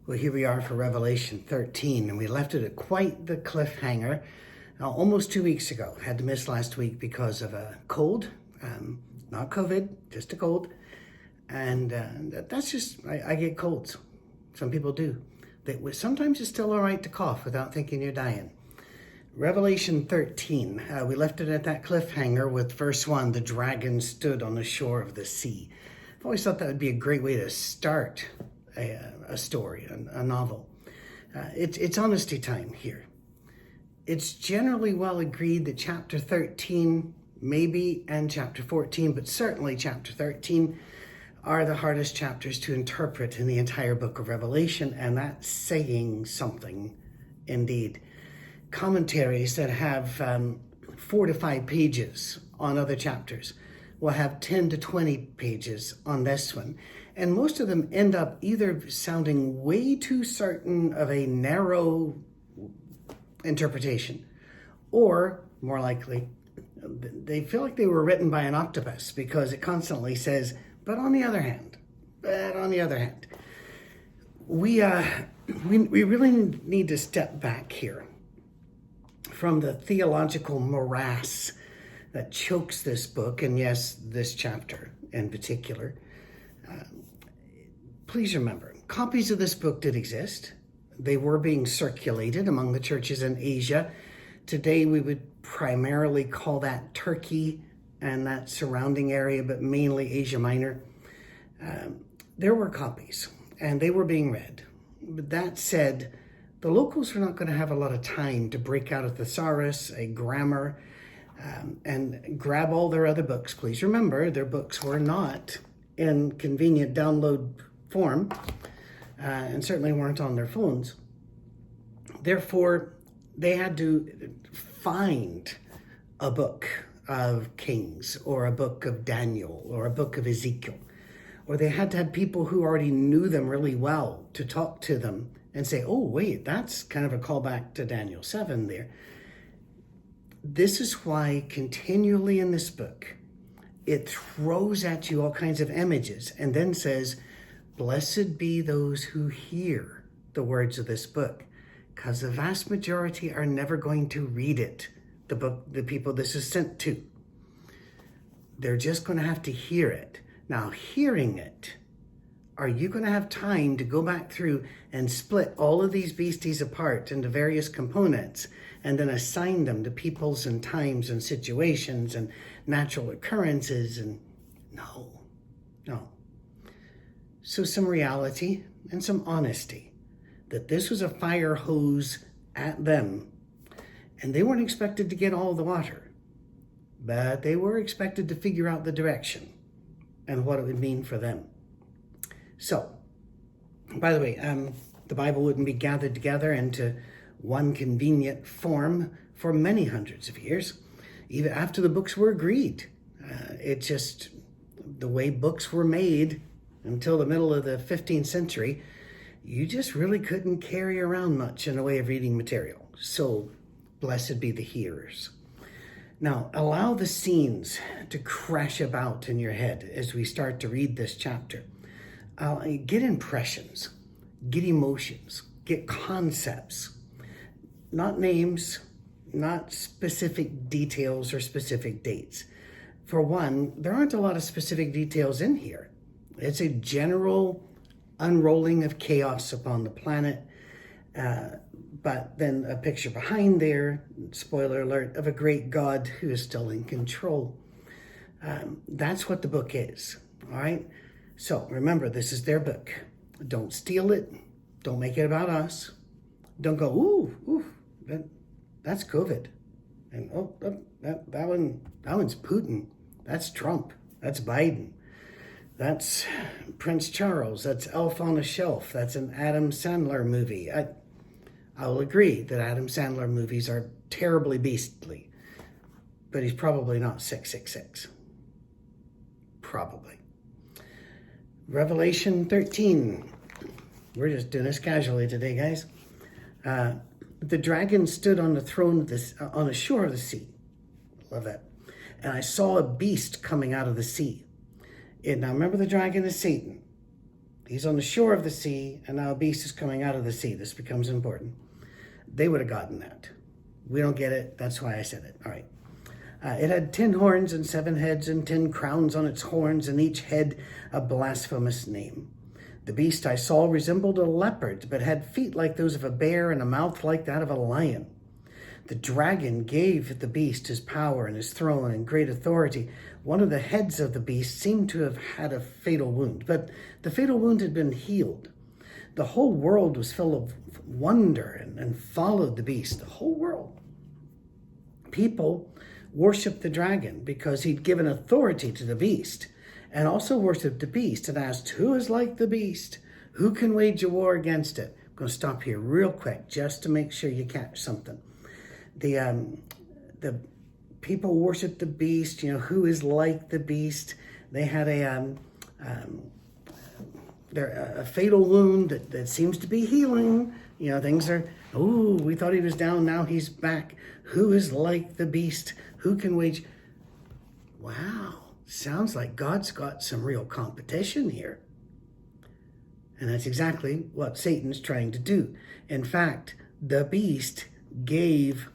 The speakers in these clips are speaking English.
Well, here we are for Revelation 13, and we left it at quite the cliffhanger almost 2 weeks ago. Had to miss last week because of a cold, not COVID, just a cold. And that's just, I get colds. Some people do. Sometimes it's still all right to cough without thinking you're dying. Revelation 13, we left it at that cliffhanger with verse 1, the dragon stood on the shore of the sea. I've always thought that would be a great way to start a story, a novel. It's honesty time here. It's generally well agreed that chapter 13, maybe, and chapter 14, but certainly chapter 13, are the hardest chapters to interpret in the entire book of Revelation, and that's saying something indeed. Commentaries that have 4 to 5 pages on other chapters will have 10 to 20 pages on this one. And most of them end up either sounding way too certain of a narrow interpretation, or more likely, they feel like they were written by an octopus because it constantly says, but on the other hand, we really need to step back here from the theological morass that chokes this book, and yes, this chapter in particular. Please remember, copies of this book did exist. They were being circulated among the churches in Asia. Today, we would primarily call that Turkey and that surrounding area, but mainly Asia Minor. There were copies, and they were being read. But that said, the locals were not going to have a lot of time to break out a thesaurus, a grammar, and grab all their other books. Please remember, their books were not in convenient download form, and certainly weren't on their phones. Therefore, they had to find a book of Kings, or a book of Daniel, or a book of Ezekiel, or they had to have people who already knew them really well to talk to them and say, oh, wait, that's kind of a callback to Daniel 7 there. This is why continually in this book, it throws at you all kinds of images and then says, blessed be those who hear the words of this book, because the vast majority are never going to read it, the book, the people this is sent to. They're just going to have to hear it. Now, hearing it, are you going to have time to go back through and split all of these beasties apart into various components and then assign them to peoples and times and situations and natural occurrences? And no. So some reality and some honesty that this was a fire hose at them, and they weren't expected to get all the water, but they were expected to figure out the direction and what it would mean for them. So, by the way, the Bible wouldn't be gathered together into one convenient form for many hundreds of years, even after the books were agreed. It's just the way books were made until the middle of the 15th century, you just really couldn't carry around much in the way of reading material. So, blessed be the hearers. Now, allow the scenes to crash about in your head as we start to read this chapter. Get impressions, get emotions, get concepts, not names, not specific details or specific dates. For one, there aren't a lot of specific details in here. It's a general unrolling of chaos upon the planet, but then a picture behind there, spoiler alert, of a great God who is still in control. That's what the book is, all right? So remember, this is their book. Don't steal it. Don't make it about us. Don't go, ooh, that's COVID. And that one's Putin. That's Trump. That's Biden. That's Prince Charles. That's Elf on a Shelf. That's an Adam Sandler movie. I will agree that Adam Sandler movies are terribly beastly, but he's probably not 666. Probably. Revelation 13. We're just doing this casually today, guys. The dragon stood on the throne on the shore of the sea. Love that. And I saw a beast coming out of the sea. Now remember, the dragon is Satan. He's on the shore of the sea, and now a beast is coming out of the sea. This becomes important. They would have gotten that. We don't get it. That's why I said it. All right. It had 10 horns and 7 heads and 10 crowns on its horns, and each head a blasphemous name. The beast I saw resembled a leopard, but had feet like those of a bear and a mouth like that of a lion. The dragon gave the beast his power and his throne and great authority. One of the heads of the beast seemed to have had a fatal wound, but the fatal wound had been healed. The whole world was full of wonder and followed the beast, the whole world. People worshiped the dragon because he'd given authority to the beast, and also worshiped the beast and asked, who is like the beast? Who can wage a war against it? I'm going to stop here real quick just to make sure you catch something. The people worshiped the beast, who is like the beast. They had a fatal wound that seems to be healing. Things are, we thought he was down, now he's back. Who is like the beast? Who can wage? Wow. Sounds like God's got some real competition here. And that's exactly what Satan's trying to do. In fact, the beast gave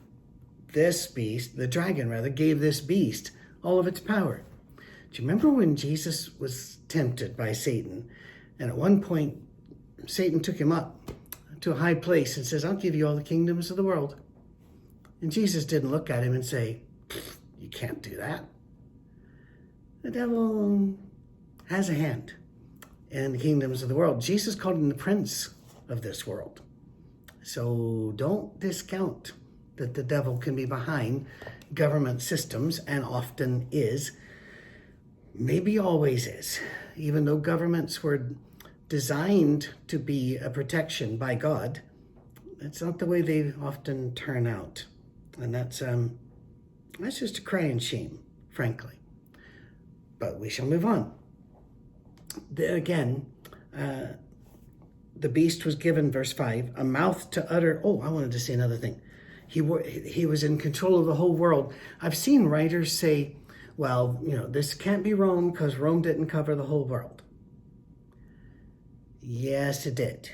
this beast, the dragon rather, gave this beast all of its power. Do you remember when Jesus was tempted by Satan? And at one point, Satan took him up to a high place and says, I'll give you all the kingdoms of the world. And Jesus didn't look at him and say, you can't do that. The devil has a hand in the kingdoms of the world. Jesus called him the prince of this world. So don't discount that the devil can be behind government systems, and often is, maybe always is, even though governments were designed to be a protection by God. That's not the way they often turn out. And that's just a crying shame, frankly. But we shall move on. The beast was given, verse 5, a mouth to utter. Oh, I wanted to say another thing. He was in control of the whole world. I've seen writers say, well, this can't be Rome because Rome didn't cover the whole world. Yes, it did,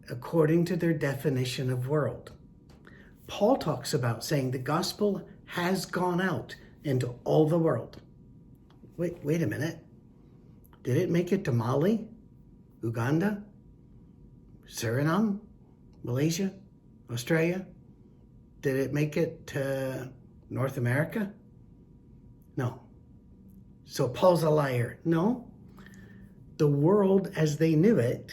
according to their definition of world. Paul talks about saying the gospel has gone out into all the world. Wait a minute. Did it make it to Mali, Uganda, Suriname, Malaysia, Australia? Did it make it to North America? No. So Paul's a liar. No. The world as they knew it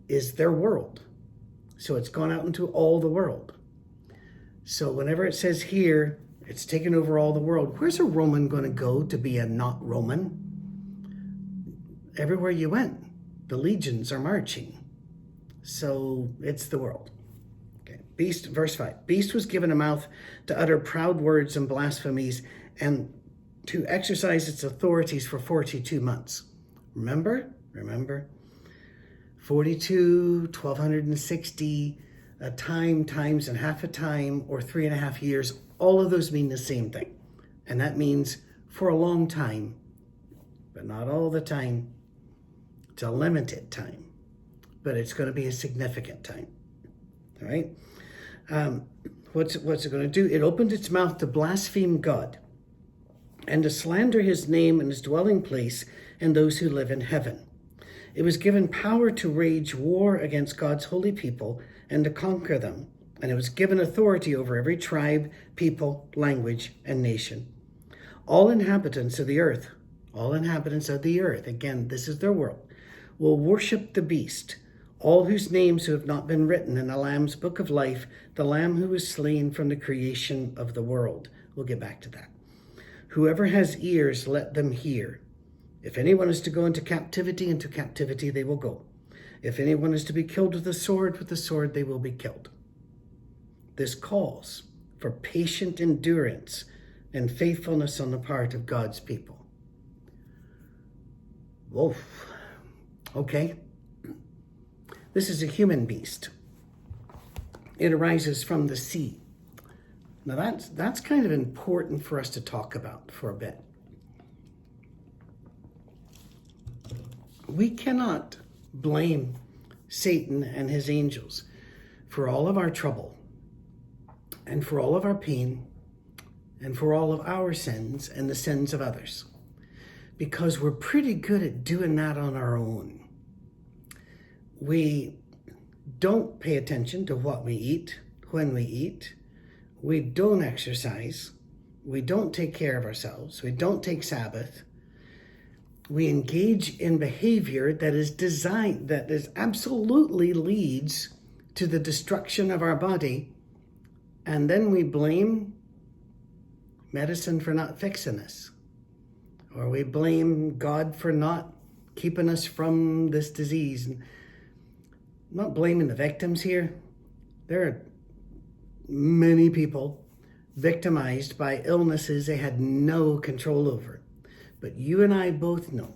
is their world. So it's gone out into all the world. So whenever it says here, it's taken over all the world, where's a Roman going to go to be a not Roman? Everywhere you went, the legions are marching. So it's the world. Okay. Beast, verse 5. Beast was given a mouth to utter proud words and blasphemies and to exercise its authorities for 42 months. Remember? 42, 1260, a time, times, and half a time, or 3.5 years. All of those mean the same thing. And that means for a long time, but not all the time. It's a limited time, but it's going to be a significant time. All right? What's it going to do? It opened its mouth to blaspheme God and to slander his name and his dwelling place and those who live in heaven. It was given power to wage war against God's holy people and to conquer them. And it was given authority over every tribe, people, language, and nation. All inhabitants of the earth, again, this is their world, will worship the beast, all whose names have not been written in the Lamb's book of life, the Lamb who was slain from the creation of the world. We'll get back to that. Whoever has ears, let them hear. If anyone is to go into captivity they will go. If anyone is to be killed with the sword they will be killed. This calls for patient endurance and faithfulness on the part of God's people. Woof. Okay. This is a human beast. It arises from the sea. Now that's kind of important for us to talk about for a bit. We cannot blame Satan and his angels for all of our trouble and for all of our pain and for all of our sins and the sins of others, because we're pretty good at doing that on our own. We don't pay attention to what we eat, when we eat. We don't exercise. We don't take care of ourselves. We don't take Sabbath. We engage in behavior that is absolutely leads to the destruction of our body. And then we blame medicine for not fixing us. Or we blame God for not keeping us from this disease. I'm not blaming the victims here. There are many people victimized by illnesses they had no control over. But you and I both know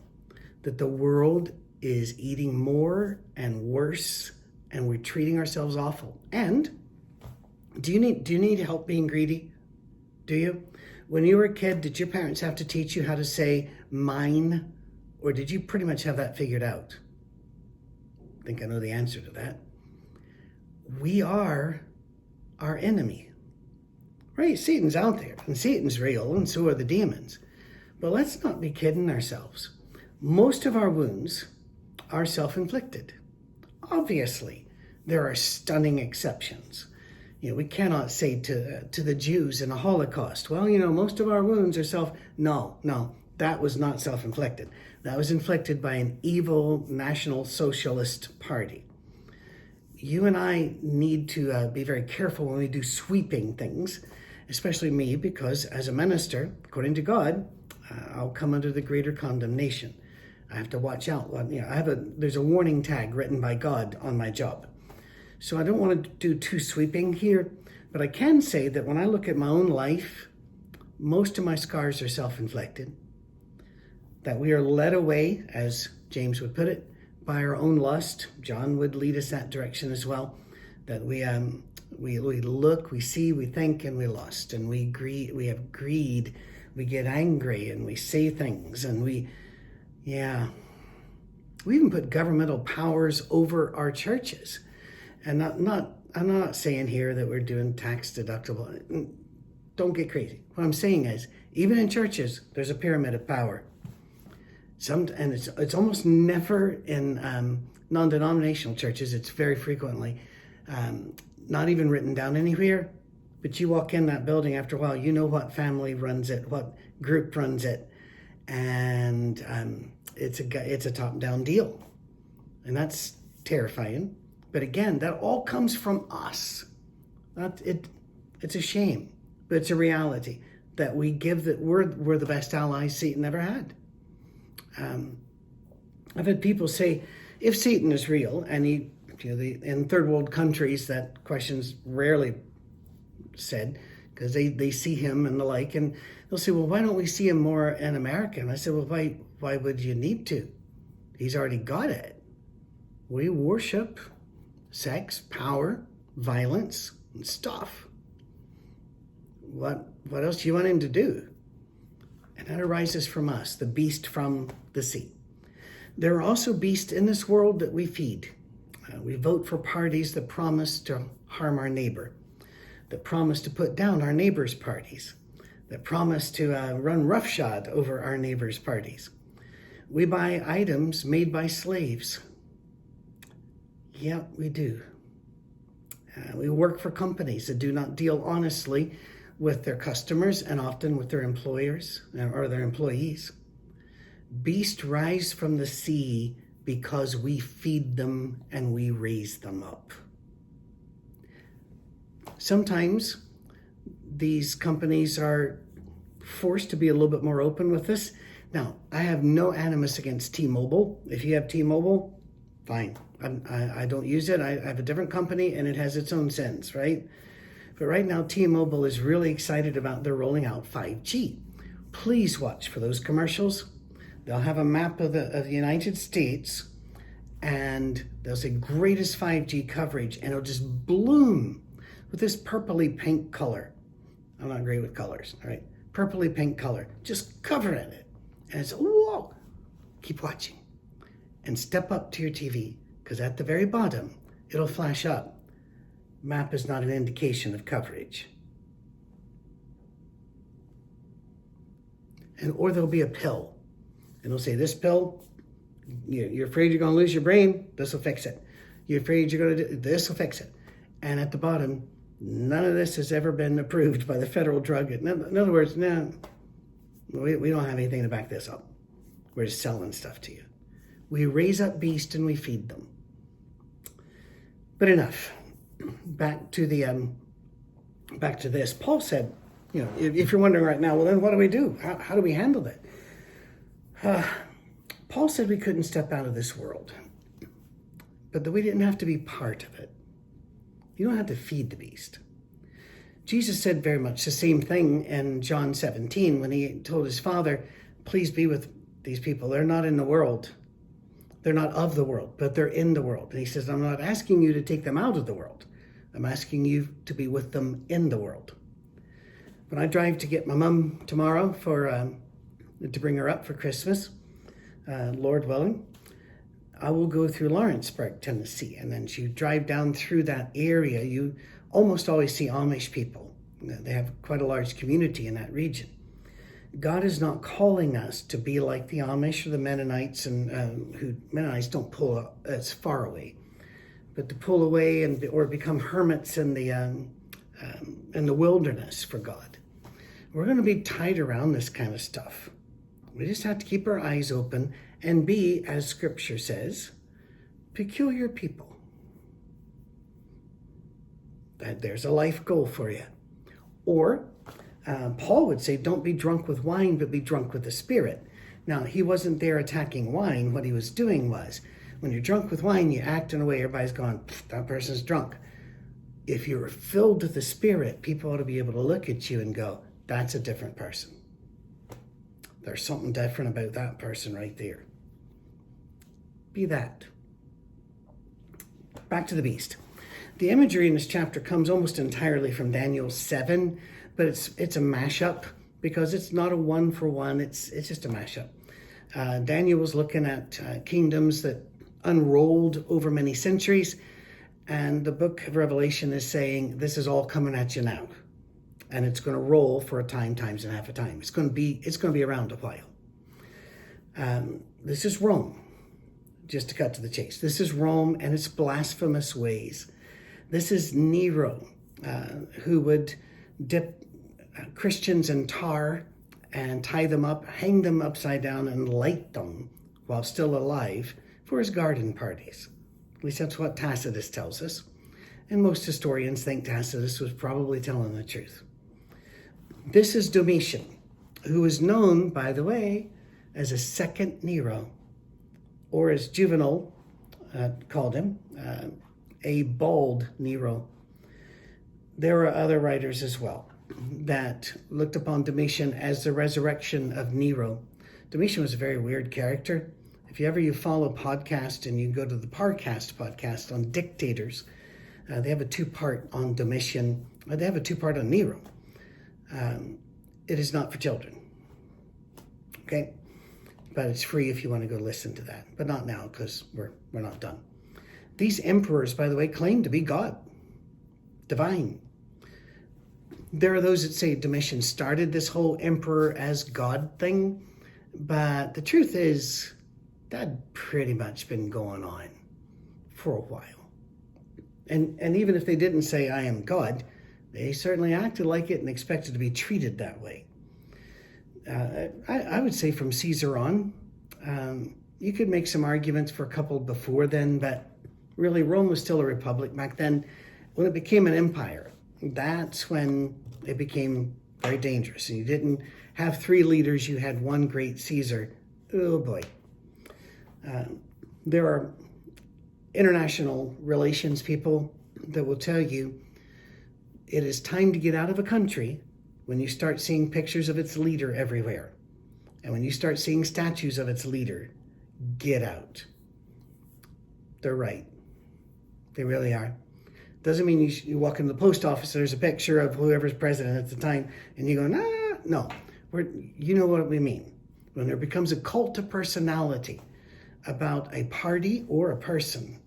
that the world is eating more and worse, and we're treating ourselves awful. And do you need help being greedy? Do you? When you were a kid, did your parents have to teach you how to say mine? Or did you pretty much have that figured out? I think I know the answer to that. We are our enemy. Right? Satan's out there, and Satan's real, and so are the demons. But let's not be kidding ourselves. Most of our wounds are self-inflicted. Obviously, there are stunning exceptions. We cannot say to the Jews in the Holocaust, well, most of our wounds are No, that was not self-inflicted. That was inflicted by an evil National Socialist Party. You and I need to be very careful when we do sweeping things, especially me, because as a minister, according to God, I'll come under the greater condemnation. I have to watch out. There's a warning tag written by God on my job. So I don't want to do too sweeping here, but I can say that when I look at my own life, most of my scars are self-inflicted. That we are led away, as James would put it, by our own lust. John would lead us that direction as well. That we look, we see, we think, and we lust, and we have greed. We get angry, and we say things, and we even put governmental powers over our churches. And I'm not saying here that we're doing tax deductible. Don't get crazy. What I'm saying is, even in churches, there's a pyramid of power. And it's almost never in non-denominational churches. It's very frequently not even written down anywhere. But you walk in that building after a while, you know what family runs it, what group runs it, and it's a top-down deal, and that's terrifying. But again, that all comes from us. It's a shame, but it's a reality that we give that we're the best allies Satan ever had. I've had people say, if Satan is real, and in third world countries, that question's rarely said, because they see him and the like, and they'll say, well, why don't we see him more in America? And I said, well, why would you need to? He's already got it. We worship sex, power, violence, and stuff. What else do you want him to do? And that arises from us, the beast from the sea. There are also beasts in this world that we feed. We vote for parties that promise to harm our neighbor, that promise to put down our neighbor's parties, that promise to run roughshod over our neighbor's parties. We buy items made by slaves. Yeah, we do. We work for companies that do not deal honestly with their customers and often with their employers or their employees. Beasts rise from the sea because we feed them and we raise them up. Sometimes these companies are forced to be a little bit more open with this. Now, I have no animus against T-Mobile. If you have T-Mobile, fine. I don't use it. I have a different company and it has its own sense, right? But right now, T-Mobile is really excited about their rolling out 5G. Please watch for those commercials. They'll have a map of the United States and they'll say greatest 5G coverage, and it'll just bloom with this purpley pink color. I'm not great with colors, all right? Purpley pink color, just covering it. And it's, whoa, keep watching. and step up to your TV, because at the very bottom, it'll flash up. Map is not an indication of coverage. Or there'll be a pill. And it'll say, this pill, you're afraid you're going to lose your brain, this will fix it. You're afraid you're going to do, this will fix it. And at the bottom, none of this has ever been approved by the federal drug. In other words, no, we don't have anything to back this up. We're just selling stuff to you. We raise up beasts and we feed them. But enough. Back to this. Paul said, if you're wondering right now, well, then what do we do? How do we handle that? Paul said we couldn't step out of this world, but that we didn't have to be part of it. You don't have to feed the beast. Jesus said very much the same thing in John 17 when he told his Father, please be with these people. They're not in the world. They're not of the world, but they're in the world. And he says, I'm not asking you to take them out of the world. I'm asking you to be with them in the world. When I drive to get my mom tomorrow to bring her up for Christmas, Lord willing, I will go through Lawrenceburg, Tennessee. And then as you drive down through that area, you almost always see Amish people. They have quite a large community in that region. God is not calling us to be like the Amish or the Mennonites, and who Mennonites don't pull as far away, but to pull away or become hermits in the wilderness for God. We're going to be tied around this kind of stuff. We just have to keep our eyes open and be, as Scripture says, peculiar people. There's a life goal for you. Or Paul would say, don't be drunk with wine, but be drunk with the Spirit. Now, he wasn't there attacking wine. What he was doing was, when you're drunk with wine, you act in a way everybody's going, that person's drunk. If you're filled with the Spirit, people ought to be able to look at you and go, that's a different person. There's something different about that person right there. Be that. Back to the beast. The imagery in this chapter comes almost entirely from Daniel 7, but it's a mashup because it's not a one-for-one. It's just a mashup. Daniel was looking at kingdoms that unrolled over many centuries, and the book of Revelation is saying this is all coming at you now, and it's going to roll for a time, times and a half a time. It's going to be around a while. This is Rome. Just to cut to the chase, this is Rome and its blasphemous ways. This is Nero, who would dip Christians in tar and tie them up, hang them upside down, and light them while still alive for his garden parties. At least that's what Tacitus tells us. And most historians think Tacitus was probably telling the truth. This is Domitian, who is known, by the way, as a second Nero, or as Juvenal called him, a bald Nero. There are other writers as well that looked upon Domitian as the resurrection of Nero. Domitian was a very weird character. If you follow podcast and you go to the Parcast podcast on dictators, they have a two-part on Domitian. They have a two-part on Nero. It is not for children. Okay? But it's free if you want to go listen to that. But not now, because we're not done. These emperors, by the way, claim to be God. Divine. There are those that say Domitian started this whole emperor as God thing. But the truth is, that had pretty much been going on for a while. And even if they didn't say, I am God, they certainly acted like it and expected to be treated that way. I would say from Caesar on, you could make some arguments for a couple before then, but really Rome was still a republic back then. When it became an empire, that's when it became very dangerous. And you didn't have three leaders, you had one great Caesar. Oh boy. There are international relations people that will tell you it is time to get out of a country when you start seeing pictures of its leader everywhere. And when you start seeing statues of its leader, get out. They're right. They really are. Doesn't mean you walk into the post office, there's a picture of whoever's president at the time, and you go, nah, no. You know what we mean. When there becomes a cult of personality, about a party or a person,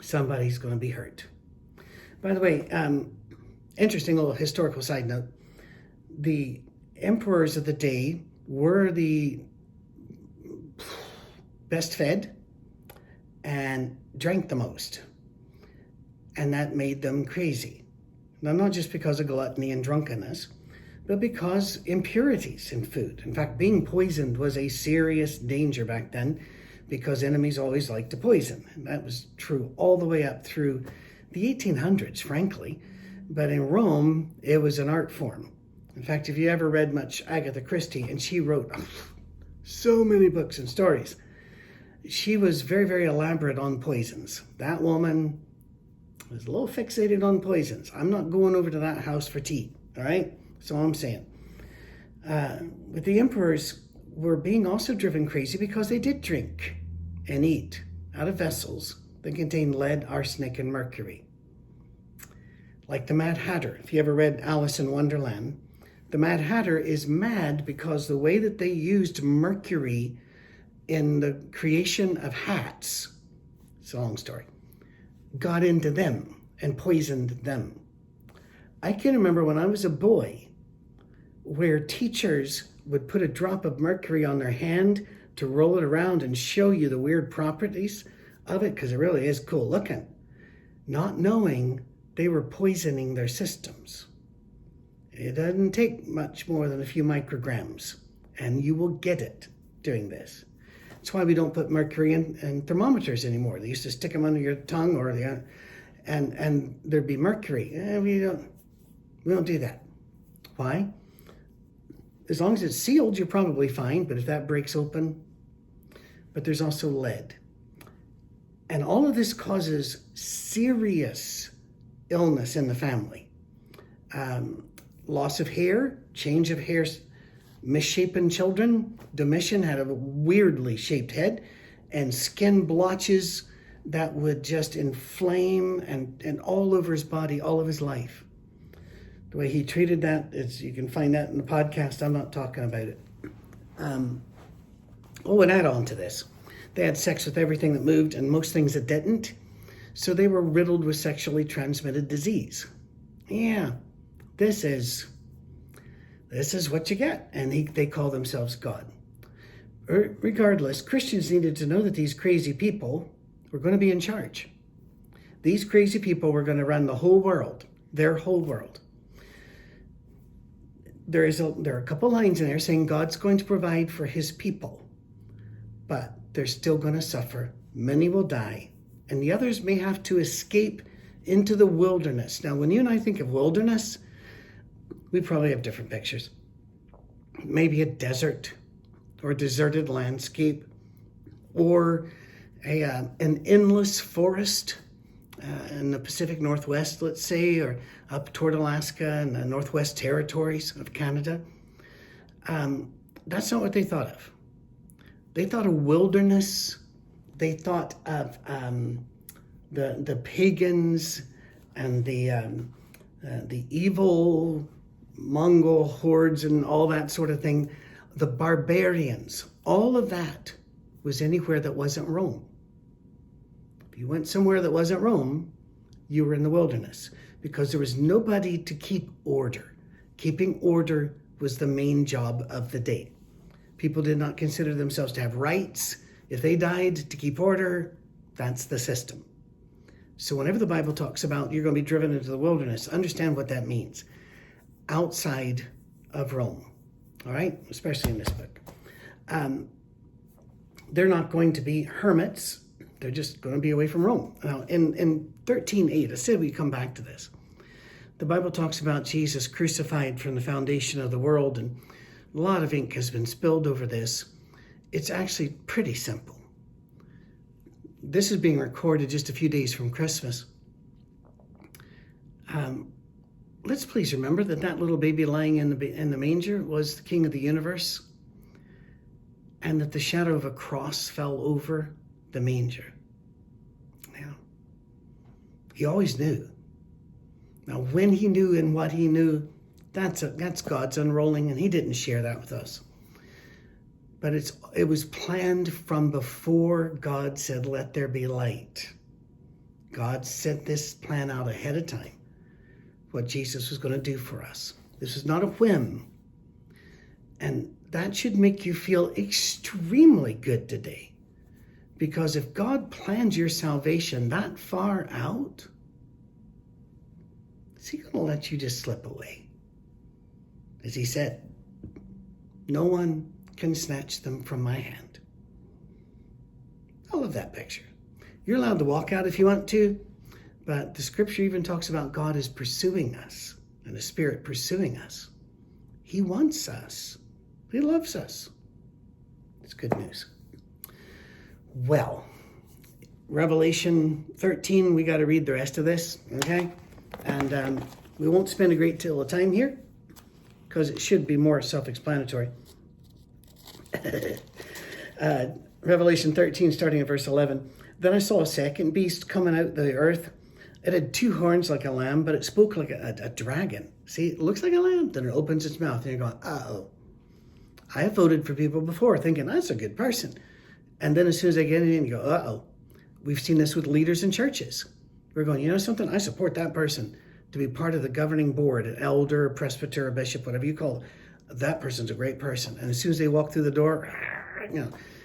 somebody's going to be hurt. By the way, interesting little historical side note. The emperors of the day were the best fed and drank the most. And that made them crazy. Now, not just because of gluttony and drunkenness, but because impurities in food. In fact, being poisoned was a serious danger back then because enemies always liked to poison. And that was true all the way up through the 1800s, frankly. But in Rome, it was an art form. In fact, if you ever read much Agatha Christie, and she wrote so many books and stories, she was very, very elaborate on poisons. That woman was a little fixated on poisons. I'm not going over to that house for tea, all right? That's all I'm saying. But the emperors were being also driven crazy because they did drink and eat out of vessels that contained lead, arsenic, and mercury. Like the Mad Hatter. If you ever read Alice in Wonderland, the Mad Hatter is mad because the way that they used mercury in the creation of hats, it's a long story, got into them and poisoned them. I can remember when I was a boy where teachers would put a drop of mercury on their hand to roll it around and show you the weird properties of it, because it really is cool looking, not knowing they were poisoning their systems. It doesn't take much more than a few micrograms, and you will get it doing this. That's why we don't put mercury in thermometers anymore. They used to stick them under your tongue, or and there'd be mercury. We don't do that. Why? As long as it's sealed, you're probably fine, but if that breaks open, but there's also lead. And all of this causes serious illness in the family. Loss of hair, change of hair, misshapen children. Domitian had a weirdly shaped head, and skin blotches that would just inflame and all over his body, all of his life. The way he treated that is, you can find that in the podcast. I'm not talking about it. And add on to this, they had sex with everything that moved and most things that didn't. So they were riddled with sexually transmitted disease. Yeah, this is what you get. And they call themselves God. Regardless, Christians needed to know that these crazy people were going to be in charge. These crazy people were going to run the whole world, their whole world. There are a couple lines in there saying God's going to provide for his people, but they're still going to suffer. Many will die, and the others may have to escape into the wilderness. Now, when you and I think of wilderness, we probably have different pictures. Maybe a desert or a deserted landscape, or an endless forest in the Pacific Northwest, let's say, or up toward Alaska and the Northwest Territories of Canada. That's not what they thought of. They thought of wilderness. They thought of the pagans and the evil Mongol hordes and all that sort of thing, the barbarians. All of that was anywhere that wasn't Rome. If you went somewhere that wasn't Rome, you were in the wilderness, because there was nobody to keep order. Keeping order was the main job of the day. People did not consider themselves to have rights. If they died to keep order, that's the system. So whenever the Bible talks about you're going to be driven into the wilderness, understand what that means. Outside of Rome, all right? Especially in this book. They're not going to be hermits. They're just going to be away from Rome. Now, in 13:8, I said we come back to this. The Bible talks about Jesus crucified from the foundation of the world, and a lot of ink has been spilled over this. It's actually pretty simple. This is being recorded just a few days from Christmas. Let's please remember that little baby lying in the manger was the King of the universe, and that the shadow of a cross fell over the manger. Now, he always knew. Now, when he knew and what he knew, that's God's unrolling, and he didn't share that with us. But it was planned from before God said, let there be light. God set this plan out ahead of time, what Jesus was going to do for us. This is not a whim. And that should make you feel extremely good today. Because if God plans your salvation that far out, is he going to let you just slip away? As he said, no one can snatch them from my hand. I love that picture. You're allowed to walk out if you want to, but the scripture even talks about God is pursuing us and the Spirit pursuing us. He wants us. He loves us. It's good news. Well, Revelation 13, we got to read the rest of this, okay? And we won't spend a great deal of time here because it should be more self-explanatory. Revelation 13, starting at verse 11. Then I saw a second beast coming out of the earth. It had two horns like a lamb, but it spoke like a dragon. See, it looks like a lamb. Then it opens its mouth, and you're going, uh-oh. I have voted for people before, thinking, that's a good person. And then as soon as I get in, you go, uh-oh. We've seen this with leaders in churches. We're going, you know something? I support that person to be part of the governing board, an elder, a presbyter, a bishop, whatever you call it. That person's a great person. And as soon as they walk through the door,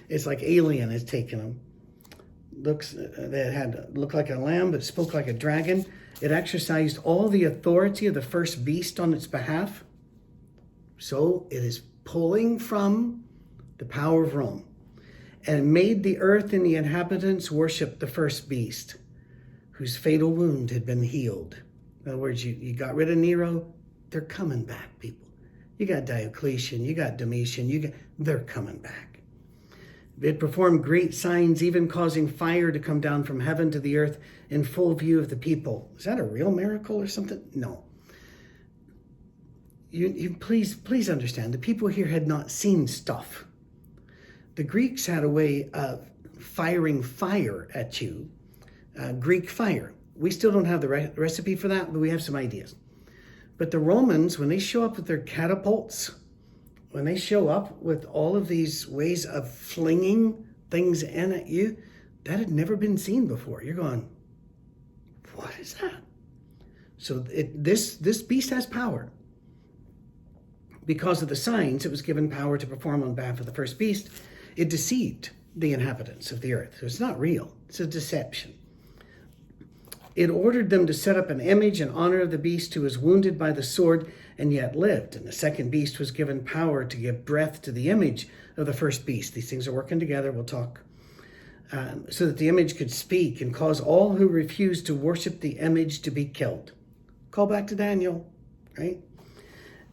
it's like alien is taking them. Looked like a lamb, but spoke like a dragon. It exercised all the authority of the first beast on its behalf. So it is pulling from the power of Rome, and made the earth and the inhabitants worship the first beast, whose fatal wound had been healed. In other words, you got rid of Nero, they're coming back, people. You got Diocletian, you got Domitian, they're coming back. It performed great signs, even causing fire to come down from heaven to the earth in full view of the people. Is that a real miracle or something? No. You please understand, the people here had not seen stuff. The Greeks had a way of firing fire at you, Greek fire. We still don't have the recipe for that, but we have some ideas. But the Romans, when they show up with their catapults, when they show up with all of these ways of flinging things in at you, that had never been seen before. You're going, what is that? So this beast has power. Because of the signs, it was given power to perform on behalf of the first beast. It deceived the inhabitants of the earth. So it's not real. It's a deception. It ordered them to set up an image in honor of the beast who was wounded by the sword and yet lived. And the second beast was given power to give breath to the image of the first beast. These things are working together. We'll talk. So that the image could speak and cause all who refused to worship the image to be killed. Call back to Daniel, right?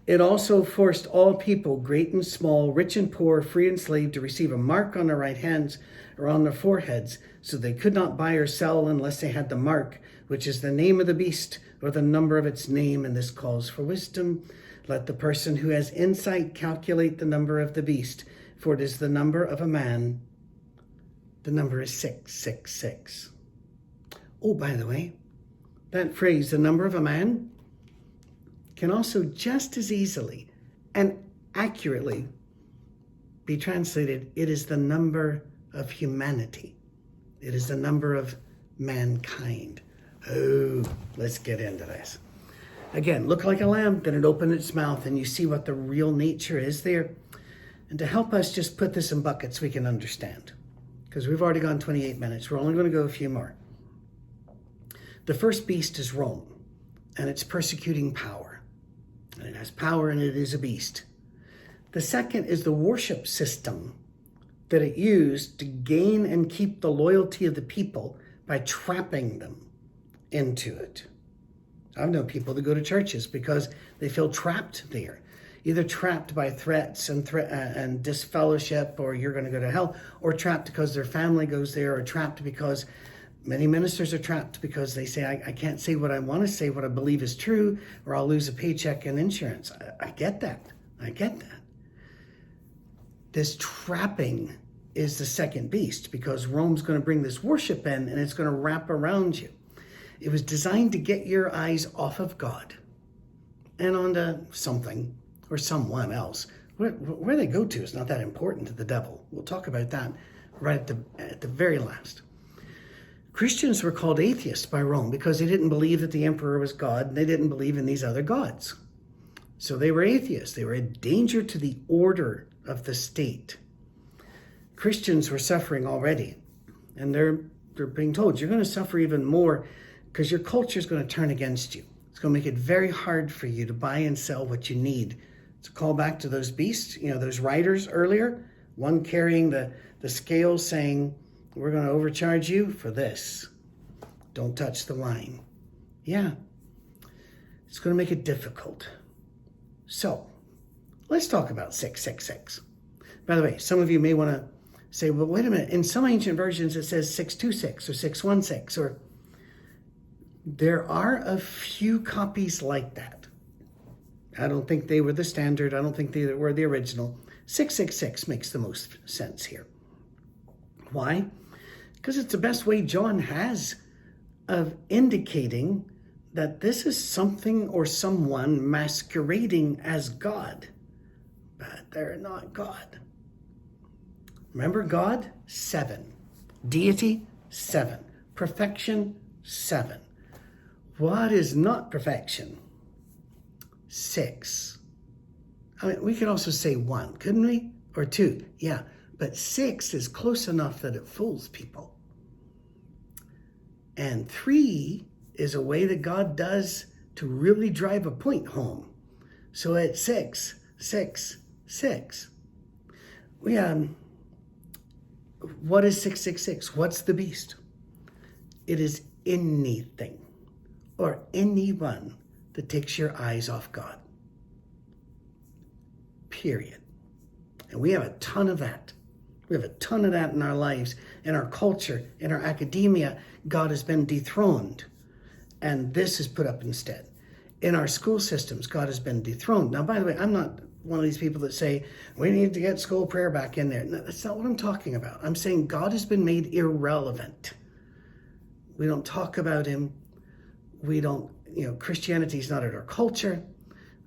It also forced all people, great and small, rich and poor, free and slave, to receive a mark on their right hands or on their foreheads, so they could not buy or sell unless they had the mark, which is the name of the beast or the number of its name. And this calls for wisdom. Let the person who has insight calculate the number of the beast, for it is the number of a man. The number is 666. Oh, by the way, that phrase, the number of a man, can also just as easily and accurately be translated, it is the number of humanity. It is the number of mankind. Oh, let's get into this. Again, look like a lamb, then it opened its mouth, and you see what the real nature is there. And to help us just put this in buckets we can understand, because we've already gone 28 minutes. We're only going to go a few more. The first beast is Rome, and it's persecuting power. And it has power, and it is a beast. The second is the worship system that it used to gain and keep the loyalty of the people by trapping them into it. I've known people that go to churches because they feel trapped there, either trapped by threats and disfellowship, or you're going to go to hell, or trapped because their family goes there, or trapped because many ministers are trapped because they say, I can't say what I want to say, what I believe is true, or I'll lose a paycheck and insurance. I get that. I get that. This trapping is the second beast, because Rome's going to bring this worship in, and it's going to wrap around you. It was designed to get your eyes off of God and onto something or someone else, Where they go to is not that important to the devil. We'll talk about that right at the very last. Christians were called atheists by Rome because they didn't believe that the emperor was God, and they didn't believe in these other gods. So they were atheists. They were a danger to the order of the state. Christians were suffering already, and they're being told, you're going to suffer even more because your culture is going to turn against you. It's going to make it very hard for you to buy and sell what you need. It's a call back to those beasts, those riders earlier, one carrying the scales saying, we're going to overcharge you for this. Don't touch the line. Yeah, it's going to make it difficult. So, let's talk about 666. By the way, some of you may want to say, well, wait a minute. In some ancient versions, it says 626 or 616, or there are a few copies like that. I don't think they were the standard. I don't think they were the original. 666 makes the most sense here. Why? Because it's the best way John has of indicating that this is something or someone masquerading as God, but they're not God. Remember God? 7. Deity? 7. Perfection? 7. What is not perfection? 6. I mean, we could also say 1, couldn't we? Or 2. Yeah, but 6 is close enough that it fools people. And 3 is a way that God does to really drive a point home. So at 6, 6, 6. What is 666? What's the beast? It is anything or anyone that takes your eyes off God. Period. And we have a ton of that. We have a ton of that in our lives, in our culture, in our academia. God has been dethroned, and this is put up instead. In our school systems, God has been dethroned. Now, by the way, I'm not one of these people that say, we need to get school prayer back in there. No, that's not what I'm talking about. I'm saying God has been made irrelevant. We don't talk about him. We don't, Christianity is not in our culture.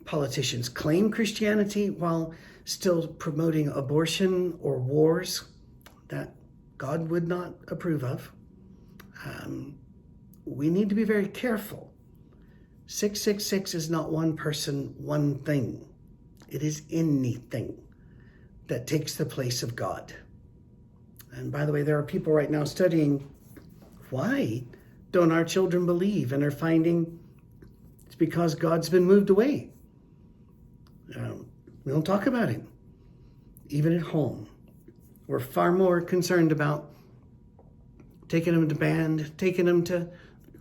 Politicians claim Christianity while still promoting abortion or wars that God would not approve of. We need to be very careful. 666 is not one person, one thing. It is anything that takes the place of God. And by the way, there are people right now studying, why don't our children believe? And are finding it's because God's been moved away. We don't talk about him. Even at home, we're far more concerned about taking them to band, taking them to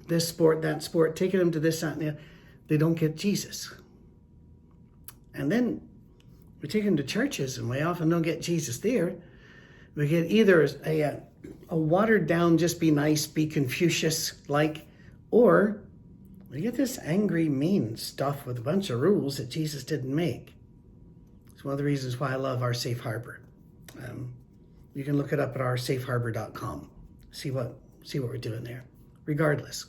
this sport, that sport, taking them to this, that, and the other. They don't get Jesus. And then we take them to churches, and we often don't get Jesus there. We get either a watered down, just be nice, be Confucius-like, or we get this angry, mean stuff with a bunch of rules that Jesus didn't make. It's one of the reasons why I love our Safe Harbor. You can look it up at our safeharbor.com. See what we're doing there. Regardless,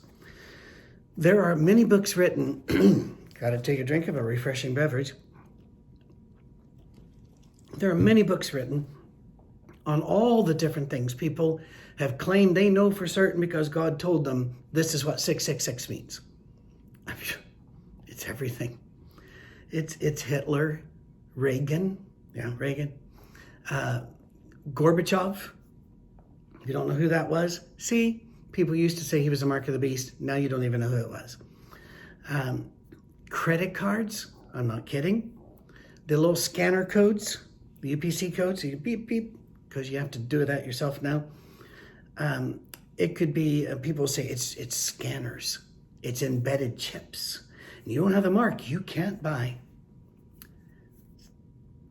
there are many books written. Got to take a drink of a refreshing beverage. There are many books written on all the different things people have claimed they know for certain because God told them this is what 666 means. It's everything. It's Hitler, Reagan, Gorbachev. If you don't know who that was, see, people used to say he was a mark of the beast. Now you don't even know who it was. Credit cards, I'm not kidding. The little scanner codes, the UPC codes, so you beep, beep, because you have to do that yourself now. It could be, people say it's scanners. It's embedded chips. You don't have the mark, you can't buy.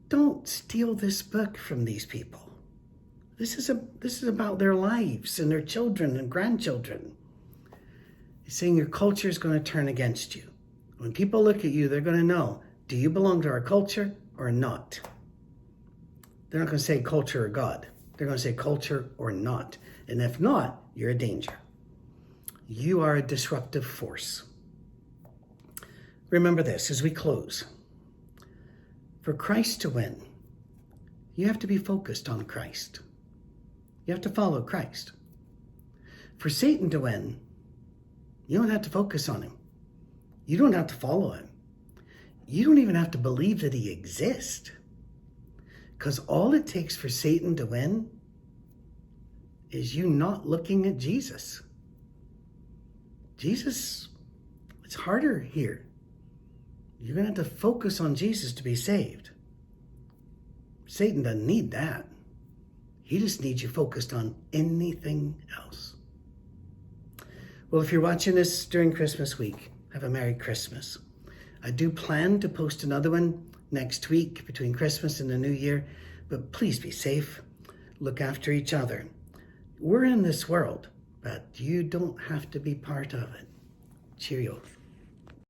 Don't steal this book from these people. This is about their lives and their children and grandchildren. He's saying your culture is going to turn against you. When people look at you, they're going to know, do you belong to our culture or not? They're not going to say culture or God. They're going to say culture or not. And if not, you're a danger. You are a disruptive force. Remember this as we close. For Christ to win, you have to be focused on Christ. You have to follow Christ. For Satan to win, you don't have to focus on him. You don't have to follow him. You don't even have to believe that he exists. Because all it takes for Satan to win is you not looking at Jesus. Jesus, it's harder here. You're going to have to focus on Jesus to be saved. Satan doesn't need that. He just needs you focused on anything else. Well, if you're watching this during Christmas week, have a Merry Christmas. I do plan to post another one next week between Christmas and the New Year, but please be safe. Look after each other. We're in this world, but you don't have to be part of it. Cheerio.